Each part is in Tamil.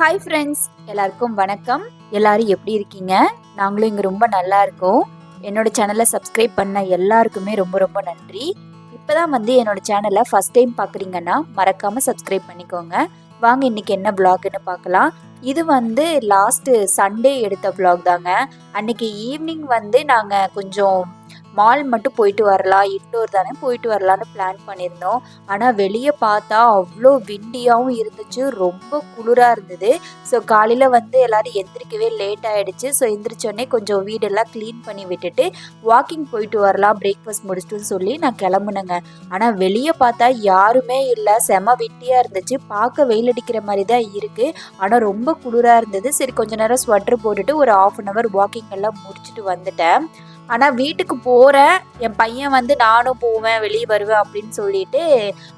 ஹாய் ஃப்ரெண்ட்ஸ், எல்லாருக்கும் வணக்கம். எல்லாரும் எப்படி இருக்கீங்க? நாங்களும் இங்கே ரொம்ப நல்லா இருக்கோம். என்னோட சேனலை சப்ஸ்கிரைப் பண்ண எல்லாருக்குமே ரொம்ப ரொம்ப நன்றி. இப்போதான் என்னோட சேனலை ஃபர்ஸ்ட் டைம் பார்க்குறீங்கன்னா மறக்காமல் சப்ஸ்கிரைப் பண்ணிக்கோங்க. வாங்க இன்னைக்கு என்ன vlogன்னு பார்க்கலாம். இது லாஸ்ட் சண்டே எடுத்த vlog தாங்க. அன்னைக்கு ஈவினிங் நாங்கள் கொஞ்சம் மால் மட்டும் போயிட்டு வரலாம், இன்டோர் தானே போயிட்டு வரலான்னு பிளான் பண்ணியிருந்தோம். ஆனால் வெளியே பார்த்தா அவ்வளோ விண்டியாகவும் இருந்துச்சு, ரொம்ப குளிராக இருந்தது. ஸோ காலையில் எல்லோரும் எந்திரிக்கவே லேட் ஆகிடுச்சு. ஸோ எந்திரிச்சோடனே கொஞ்சம் வீடெல்லாம் க்ளீன் பண்ணி விட்டுட்டு வாக்கிங் போயிட்டு வரலாம் பிரேக்ஃபாஸ்ட் முடிச்சுட்டுன்னு சொல்லி நான் கிளம்புனேங்க. ஆனால் வெளியே பார்த்தா யாருமே இல்லை, செம விண்டியாக இருந்துச்சு. பார்க்க வெயில் அடிக்கிற மாதிரி தான் இருக்குது, ஆனால் ரொம்ப குளிராக இருந்தது. சரி கொஞ்ச நேரம் ஸ்வெட்டர் போட்டுட்டு ஒரு 1/2 hour வாக்கிங் எல்லாம் முடிச்சுட்டு வந்துட்டேன். ஆனால் வீட்டுக்கு போகிறேன், என் பையன் நானும் போவேன் வெளியே வருவேன் அப்படின்னு சொல்லிட்டு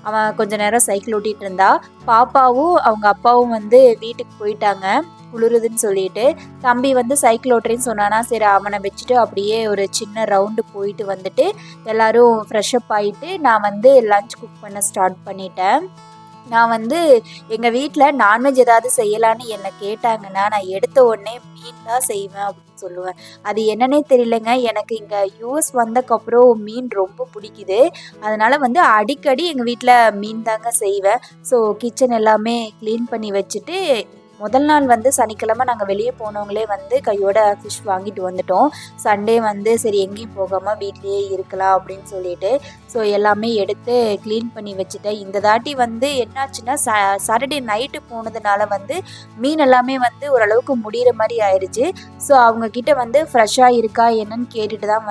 அவன் கொஞ்ச நேரம் சைக்கிள் ஓட்டிகிட்டு இருந்தா. பாப்பாவும் அவங்க அப்பாவும் வீட்டுக்கு போயிட்டாங்க குளிருதுன்னு சொல்லிட்டு. தம்பி சைக்கிள் ஓட்டுறேன்னு சொன்னானா, சரி அவனை வச்சுட்டு அப்படியே ஒரு சின்ன ரவுண்டு போயிட்டு வந்துட்டு எல்லோரும் ஃப்ரெஷ்அப் ஆகிட்டு நான் லஞ்ச் குக் பண்ண ஸ்டார்ட் பண்ணிட்டேன். நான் எங்கள் வீட்டில் நான்வெஜ் ஏதாவது செய்யலான்னு என்னை கேட்டாங்கன்னா நான் எடுத்த உடனே மீன் தான் செய்வேன் அப்படின்னு சொல்லுவேன். அது என்னன்னே தெரியலங்க, எனக்கு இங்கே யூஎஸ் வந்தக்கப்புறம் மீன் ரொம்ப பிடிக்குது. அதனால் அடிக்கடி எங்கள் வீட்டில் மீன் தாங்க செய்வேன். ஸோ கிச்சன் எல்லாமே க்ளீன் பண்ணி வச்சுட்டு முதல் நாள் சனிக்கிழமை நாங்கள் வெளியே போனவங்களே கையோட ஃபிஷ் வாங்கிட்டு வந்துட்டோம். சண்டே சரி எங்கேயும் போகாமல் வீட்லேயே இருக்கலாம் அப்படின்னு சொல்லிட்டு ஸோ எல்லாமே எடுத்து க்ளீன் பண்ணி வச்சுட்டேன். இந்த தாட்டி என்னாச்சுன்னா சாட்டர்டே நைட்டு போனதுனால மீன் எல்லாமே ஓரளவுக்கு முடிகிற மாதிரி ஆயிடுச்சு. ஸோ அவங்கக்கிட்ட ஃப்ரெஷ்ஷாக இருக்கா என்னன்னு கேட்டுட்டு தான்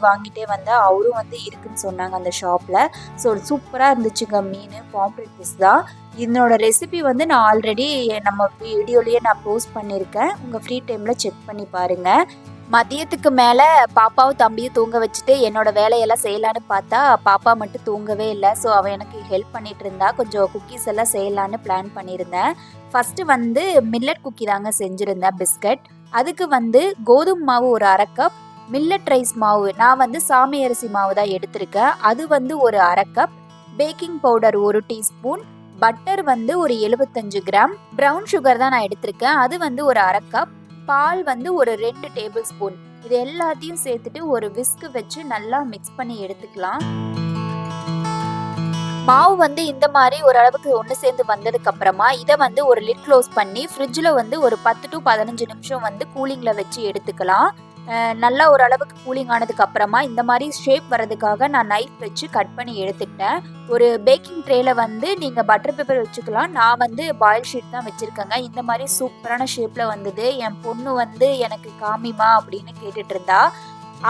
வாங்கிட்டே வந்தேன். அவரும் இருக்குன்னு சொன்னாங்க அந்த ஷாப்பில். ஸோ சூப்பராக இருந்துச்சுங்க மீன். பாம்ப்ரெட் ஃபிஷ் தான். இதனோட ரெசிபி நான் ஆல்ரெடி நம்ம வீடியோலேயே நான் போஸ்ட் பண்ணியிருக்கேன். உங்கள் ஃப்ரீ டைமில் செக் பண்ணி பாருங்கள். மதியத்துக்கு மேலே பாப்பாவும் தம்பியும் தூங்க வச்சுட்டு என்னோடய வேலையெல்லாம் செய்யலான்னு பார்த்தா பாப்பா மட்டும் தூங்கவே இல்லை. ஸோ அவன் எனக்கு ஹெல்ப் பண்ணிகிட்டு இருந்தா. கொஞ்சம் குக்கீஸ் எல்லாம் செய்யலான்னு பிளான் பண்ணியிருந்தேன். ஃபஸ்ட்டு மில்லட் குக்கி தாங்க செஞ்சுருந்தேன், பிஸ்கட். அதுக்கு கோதுமை மாவு ஒரு 1/2 கப், மில்லட் ரைஸ் மாவு நான் சாமி அரிசி மாவு தான் எடுத்திருக்கேன், அது ஒரு 1/2 cup, baking powder 1 teaspoon, butter ஒரு 75 கிராம், ப்ரௌன் சுகர் தான் நான் எடுத்திருக்கேன், அது ஒரு 1/2 கப், பால் ஒரு 2 டேபிள் ஸ்பூன். இது எல்லாத்தையும் சேர்த்துட்டு ஒரு விஸ்க் வச்சு நல்லா மிக்ஸ் பண்ணி எடுத்துக்கலாம். மாவு இந்த மாதிரி ஓரளவுக்கு ஒன்று சேர்ந்து வந்ததுக்கு அப்புறமா இதை ஒரு லிட் க்ளோஸ் பண்ணி ஃப்ரிட்ஜில் ஒரு 10 to 15 நிமிஷம் கூலிங்கில் வச்சு எடுத்துக்கலாம். நல்லா ஓரளவுக்கு கூலிங் ஆனதுக்கு அப்புறமா இந்த மாதிரி ஷேப் வரதுக்காக நான் நைஃப் வச்சு கட் பண்ணி எடுத்துக்கிட்டேன். ஒரு பேக்கிங் ட்ரேயில் நீங்கள் பட்டர் பேப்பர் வச்சுக்கலாம். நான் பாயில் ஷீட் தான் வச்சுருக்கேங்க. இந்த மாதிரி சூப்பரான ஷேப்பில் வந்தது. என் பொண்ணு எனக்கு காமிமா அப்படின்னு கேட்டுட்டு இருந்தா.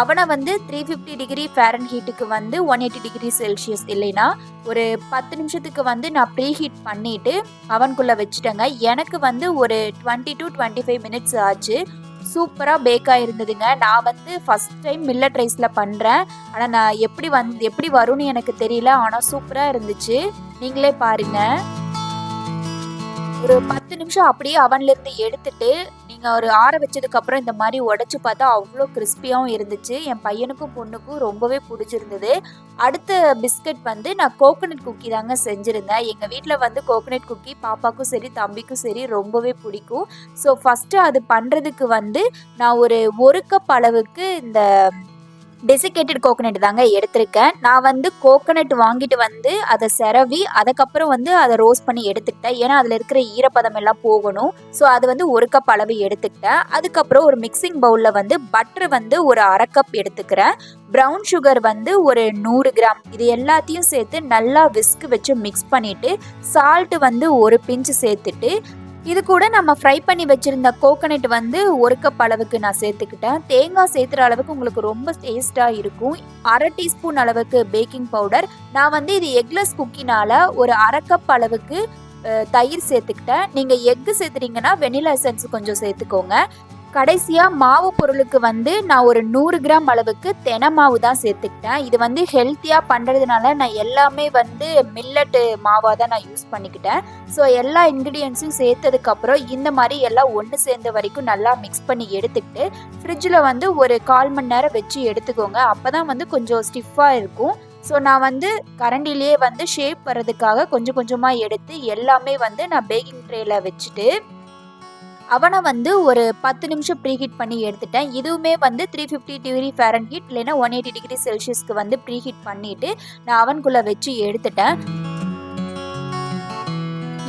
அவனை 350 டிகிரி ஃபாரன்ஹீட்டுக்கு 180 டிகிரி செல்சியஸ் இல்லைன்னா ஒரு 10 நிமிஷத்துக்கு நான் ப்ரீ ஹீட் பண்ணிவிட்டு அவனுக்குள்ளே வச்சுட்டேங்க. எனக்கு ஒரு 20 to 25 மினிட்ஸ் ஆச்சு. சூப்பராக பேக் ஆகிருந்ததுங்க. நான் ஃபஸ்ட் டைம் மில்லட் ரைஸில் பண்ணுறேன். ஆனால் நான் எப்படி வரும்னு எனக்கு தெரியல, ஆனால் சூப்பராக இருந்துச்சு. நீங்களே பாருங்கள். ஒரு 10 நிமிஷம் அப்படியே அவன்லேருந்து எடுத்துட்டு நீங்கள் ஒரு ஆற வச்சதுக்கப்புறம் இந்த மாதிரி உடச்சி பார்த்தா அவ்வளோ கிறிஸ்பியாகவும் இருந்துச்சு. என் பையனுக்கும் பொண்ணுக்கும் ரொம்பவே பிடிச்சிருந்தது. அடுத்த பிஸ்கட் நான் கோகோனட் குக்கி தாங்க செஞ்சுருந்தேன். எங்கள் வீட்டில் கோகோனட் குக்கி பாப்பாக்கும் சரி தம்பிக்கும் சரி ரொம்பவே பிடிக்கும். ஸோ ஃபஸ்ட்டு அது பண்ணுறதுக்கு நான் ஒரு கப் அளவுக்கு இந்த டெசிகேட்டட் கோகோனட் தாங்க எடுத்திருக்கேன். நான் கோகோனட் வாங்கிட்டு அதை செரவி அதுக்கப்புறம் அதை ரோஸ்ட் பண்ணி எடுத்துக்கிட்டேன். ஏன்னா அதில் இருக்கிற ஈரப்பதம் எல்லாம் போகணும். ஸோ அது ஒரு கப் அளவு எடுத்துக்கிட்டேன். அதுக்கப்புறம் ஒரு மிக்சிங் பவுலில் பட்டர் ஒரு 1/2 கப் எடுத்துக்கிறேன். ப்ரௌன் சுகர் ஒரு 100 கிராம். இது எல்லாத்தையும் சேர்த்து நல்லா விஸ்க் வச்சு மிக்ஸ் பண்ணிவிட்டு சால்ட்டு ஒரு பிஞ்சு சேர்த்துட்டு இது கூட நம்ம ஃப்ரை பண்ணி வச்சுருந்த கோகோனட் 1 கப் அளவுக்கு நான் சேர்த்துக்கிட்டேன். தேங்காய் சேர்த்துற அளவுக்கு உங்களுக்கு ரொம்ப டேஸ்ட்டாக இருக்கும். 1/2 டீஸ்பூன் அளவுக்கு பேக்கிங் பவுடர். நான் இது எக்லெஸ் குக்கினால் ஒரு 1/2 கப் அளவுக்கு தயிர் சேர்த்துக்கிட்டேன். நீங்கள் எக்கு சேர்த்துறீங்கன்னா வெனிலா எசன்ஸ் கொஞ்சம் சேர்த்துக்கோங்க. கடைசியாக மாவு பொருளுக்கு நான் ஒரு 100 கிராம் அளவுக்கு தெனை மாவு தான் சேர்த்துக்கிட்டேன். இது ஹெல்த்தியாக பண்ணுறதுனால நான் எல்லாமே மில்லட்டு மாவாக தான் நான் யூஸ் பண்ணிக்கிட்டேன். ஸோ எல்லா இன்க்ரீடியன்ஸும் சேர்த்ததுக்கப்புறம் இந்த மாதிரி எல்லாம் ஒன்று சேர்ந்த வரைக்கும் நல்லா மிக்ஸ் பண்ணி எடுத்துக்கிட்டு ஃப்ரிட்ஜில் ஒரு 1/4 மணி நேரம் வச்சு எடுத்துக்கோங்க. அப்போ தான் கொஞ்சம் ஸ்டிஃபாக இருக்கும். ஸோ நான் கரண்டிலேயே ஷேப் வர்றதுக்காக கொஞ்சம் கொஞ்சமாக எடுத்து எல்லாமே நான் பேக்கிங் ட்ரேயில் வச்சுட்டு அவனை வந்து ஒரு 10 நிமிஷம் ப்ரீஹீட் பண்ணி எடுத்துட்டேன். இதுவுமே வந்து 350 டிகிரி ஃபாரன்ஹீட் இல்லைன்னா 180 டிகிரி செல்சியஸ்க்கு வந்து ப்ரீஹீட் பண்ணிவிட்டு நான் அவனுக்குள்ளே வச்சு எடுத்துட்டேன்.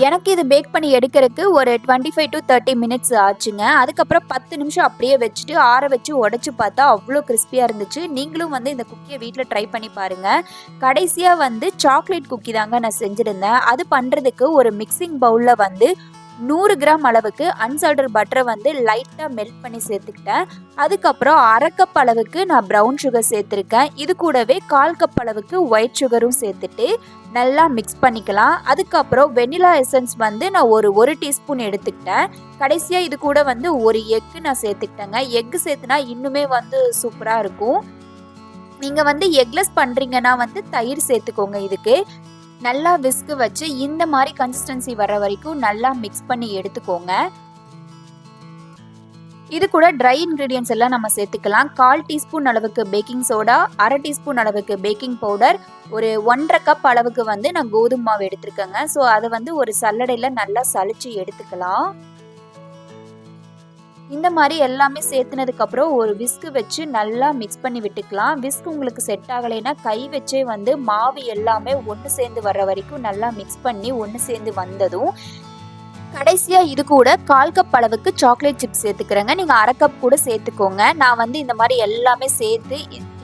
எனக்கு இது பேக் பண்ணி எடுக்கிறதுக்கு ஒரு 25 to 30 மினிட்ஸ் ஆச்சுங்க. அதுக்கப்புறம் 10 நிமிஷம் அப்படியே வச்சுட்டு ஆற வச்சு உடச்சி பார்த்தா அவ்வளோ கிறிஸ்பியாக இருந்துச்சு. நீங்களும் வந்து இந்த குக்கியை வீட்டில் ட்ரை பண்ணி பாருங்கள். கடைசியாக வந்து சாக்லேட் குக்கி தாங்க நான் செஞ்சுருந்தேன். அது பண்ணுறதுக்கு ஒரு மிக்சிங் பவுலில் வந்து 100 கிராம் அளவுக்கு அன்சால்டட் பட்டரை வந்து லைட்டாக மெல்ட் பண்ணி சேர்த்துக்கிட்டேன். அதுக்கப்புறம் 1/2 கப் அளவுக்கு நான் ப்ரௌன் சுகர் சேர்த்துருக்கேன். இது கூடவே 1/4 கப் அளவுக்கு ஒயிட் சுகரும் சேர்த்துட்டு நல்லா மிக்ஸ் பண்ணிக்கலாம். அதுக்கப்புறம் வெனிலா எசன்ஸ் வந்து நான் ஒரு டீஸ்பூன் எடுத்துக்கிட்டேன். கடைசியாக இது கூட வந்து ஒரு எக்கு நான் சேர்த்துக்கிட்டேங்க. எக்கு சேர்த்துனா இன்னுமே வந்து சூப்பராக இருக்கும். நீங்கள் வந்து எக்லெஸ் பண்ணுறீங்கன்னா வந்து தயிர் சேர்த்துக்கோங்க. இதுக்கு நல்லா விஸ்கு வச்சு இந்த மாதிரி கன்சிஸ்டன்சி வர வரைக்கும் நல்லா மிக்ஸ் பண்ணி எடுத்துக்கோங்க. இது கூட ட்ரை இன்க்ரீடியன்ஸ் எல்லாம் நம்ம சேர்த்துக்கலாம். 1/4 டீஸ்பூன் அளவுக்கு பேக்கிங் சோடா, 1/2 டீஸ்பூன் அளவுக்கு பேக்கிங் பவுடர், ஒரு 1/2 கப் அளவுக்கு வந்து நான் கோதுமை மாவு எடுத்துருக்கேங்க. ஸோ அதை வந்து ஒரு சல்லடையில் நல்லா சலிச்சு எடுத்துக்கலாம். இந்த மாதிரி எல்லாமே சேர்த்துனதுக்கப்புறம் ஒரு விஸ்கு வச்சு நல்லா மிக்ஸ் பண்ணி விட்டுக்கலாம். விஸ்க் உங்களுக்கு செட் ஆகலைன்னா கை வச்சே வந்து மாவு எல்லாமே ஒன்று சேர்ந்து வர்ற வரைக்கும் நல்லா மிக்ஸ் பண்ணி ஒன்று சேர்ந்து வந்ததும் கடைசியாக இது கூட 1/4 கப் அளவுக்கு சாக்லேட் சிப்ஸ் சேர்த்துக்கிறேங்க. நீங்கள் 1/2 கப் கூட சேர்த்துக்கோங்க. நான் வந்து இந்த மாதிரி எல்லாமே சேர்த்து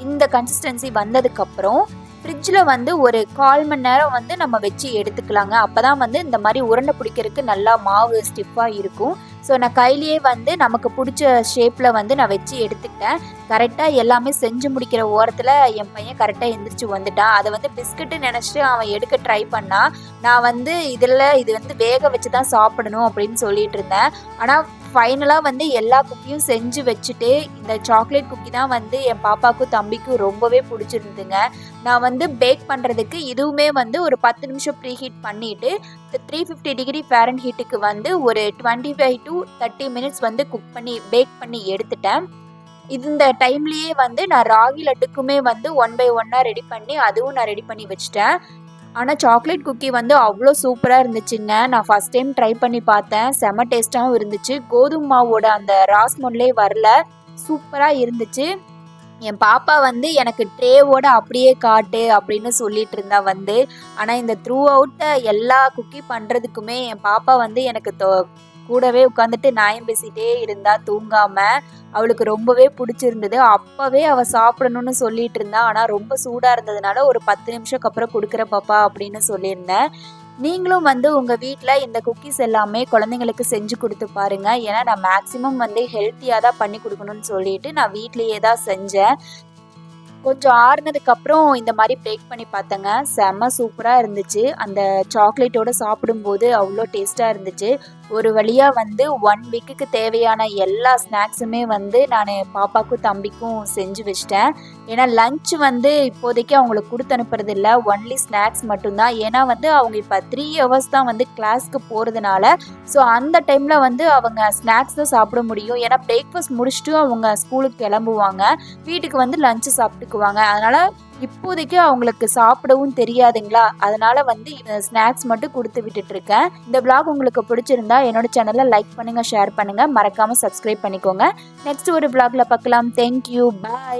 இந்த கன்சிஸ்டன்சி வந்ததுக்கப்புறம் ஃப்ரிட்ஜில் வந்து ஒரு 1/4 மணி நேரம் வந்து நம்ம வச்சு எடுத்துக்கலாங்க. அப்போ தான் வந்து இந்த மாதிரி உருண்டை பிடிக்கிறதுக்கு நல்லா மாவு ஸ்டிஃபாக இருக்கும். ஸோ நான் கையிலேயே வந்து நமக்கு பிடிச்ச ஷேப்பில் வந்து நான் வச்சு எடுத்துக்கிட்டேன். கரெக்டாக எல்லாமே செஞ்சு முடிக்கிற ஓரத்தில் என் பையன் கரெக்டாக எந்திரிச்சு வந்துட்டான். அதை வந்து பிஸ்கட்டு நினச்சிட்டு அவன் எடுக்க ட்ரை பண்ணான். நான் வந்து இது வந்து வேக வச்சு தான் சாப்பிடணும் அப்படின்னு சொல்லிட்டு இருந்தேன். ஆனால் ஃபைனலாக வந்து எல்லா குக்கியும் செஞ்சு வச்சுட்டு இந்த சாக்லேட் குக்கி தான் வந்து என் பாப்பாவுக்கும் தம்பிக்கும் ரொம்பவே பிடிச்சிருந்துங்க. நான் வந்து பேக் பண்ணுறதுக்கு இதுவுமே வந்து ஒரு 10 நிமிஷம் ப்ரீஹீட் பண்ணிவிட்டு 350 டிகிரி ஃபாரன்ஹீட்டுக்கு வந்து ஒரு 25 to 30 மினிட்ஸ் வந்து பேக் பண்ணி எடுத்துட்டேன். இந்த டைம்லேயே வந்து நான் ராகி லட்டுக்குமே வந்து 1 by 1 ரெடி பண்ணி அதுவும் நான் ரெடி பண்ணி வச்சுட்டேன். ஆனால் சாக்லேட் குக்கி வந்து அவ்வளோ சூப்பராக இருந்துச்சுங்க. நான் ஃபஸ்ட் டைம் ட்ரை பண்ணி பார்த்தேன். செம டேஸ்ட்டாகவும் இருந்துச்சு. கோதுமை மாவோட அந்த ராஸ்மொன்லே வரல, சூப்பராக இருந்துச்சு. என் பாப்பா வந்து எனக்கு ட்ரேவோட அப்படியே காட்டு அப்படின்னு சொல்லிட்டு இருந்தா வந்து. ஆனால் இந்த த்ரூ அவுட் எல்லா குக்கி பண்ணுறதுக்குமே என் பாப்பா வந்து எனக்கு கூடவே உட்காந்துட்டு நியாயம் பேசிகிட்டே இருந்தா தூங்காமல். அவளுக்கு ரொம்பவே பிடிச்சிருந்தது. அப்போவே அவள் சாப்பிடணும்னு சொல்லிட்டு இருந்தா. ஆனால் ரொம்ப சூடாக இருந்ததுனால ஒரு 10 நிமிஷத்துக்கு அப்புறம் கொடுக்குற பாப்பா அப்படின்னு சொல்லியிருந்தேன். நீங்களும் வந்து உங்கள் வீட்டில் இந்த குக்கீஸ் எல்லாமே குழந்தைங்களுக்கு செஞ்சு கொடுத்து பாருங்கள். ஏன்னா நான் மேக்ஸிமம் வந்து ஹெல்த்தியாக தான் பண்ணி கொடுக்கணும்னு சொல்லிட்டு நான் வீட்லேயே தான் செஞ்சேன். கொஞ்சம் ஆறுனதுக்கப்புறம் இந்த மாதிரி பேக் பண்ணி பார்த்தேங்க. செம்ம சூப்பராக இருந்துச்சு. அந்த சாக்லேட்டோடு சாப்பிடும்போது அவ்வளோ டேஸ்ட்டாக இருந்துச்சு. ஒரு வழியாக வந்து 1 வீக்குக்கு தேவையான எல்லா ஸ்நாக்ஸுமே வந்து நான் பாப்பாவுக்கும் தம்பிக்கும் செஞ்சு வச்சிட்டேன். ஏன்னா லஞ்ச் வந்து இப்போதைக்கு அவங்களுக்கு கொடுத்து அனுப்புறது இல்லை, ஒன்லி ஸ்நாக்ஸ் மட்டும்தான். ஏன்னா வந்து அவங்க இப்போ 3 hours தான் வந்து கிளாஸ்க்கு போகிறதுனால ஸோ அந்த டைமில் வந்து அவங்க ஸ்நாக்ஸ் தான் சாப்பிட முடியும். ஏன்னா பிரேக்ஃபாஸ்ட் முடிச்சுட்டு அவங்க ஸ்கூலுக்கு கிளம்புவாங்க, வீட்டுக்கு வந்து லஞ்சு சாப்பிட்டுக்குவாங்க. அதனால் இப்போதைக்கு அவங்களுக்கு சாப்பிடவும் தெரியாதுங்களா, அதனால வந்து ஸ்நாக்ஸ் மட்டும் கொடுத்து விட்டுட்ருக்கேன். இந்த vlog உங்களுக்கு பிடிச்சிருந்தா என்னோட சேனலை லைக் பண்ணுங்கள், ஷேர் பண்ணுங்கள், மறக்காமல் சப்ஸ்கிரைப் பண்ணிக்கோங்க. நெக்ஸ்ட் ஒரு vlogல பார்க்கலாம். தேங்க்யூ, பாய்.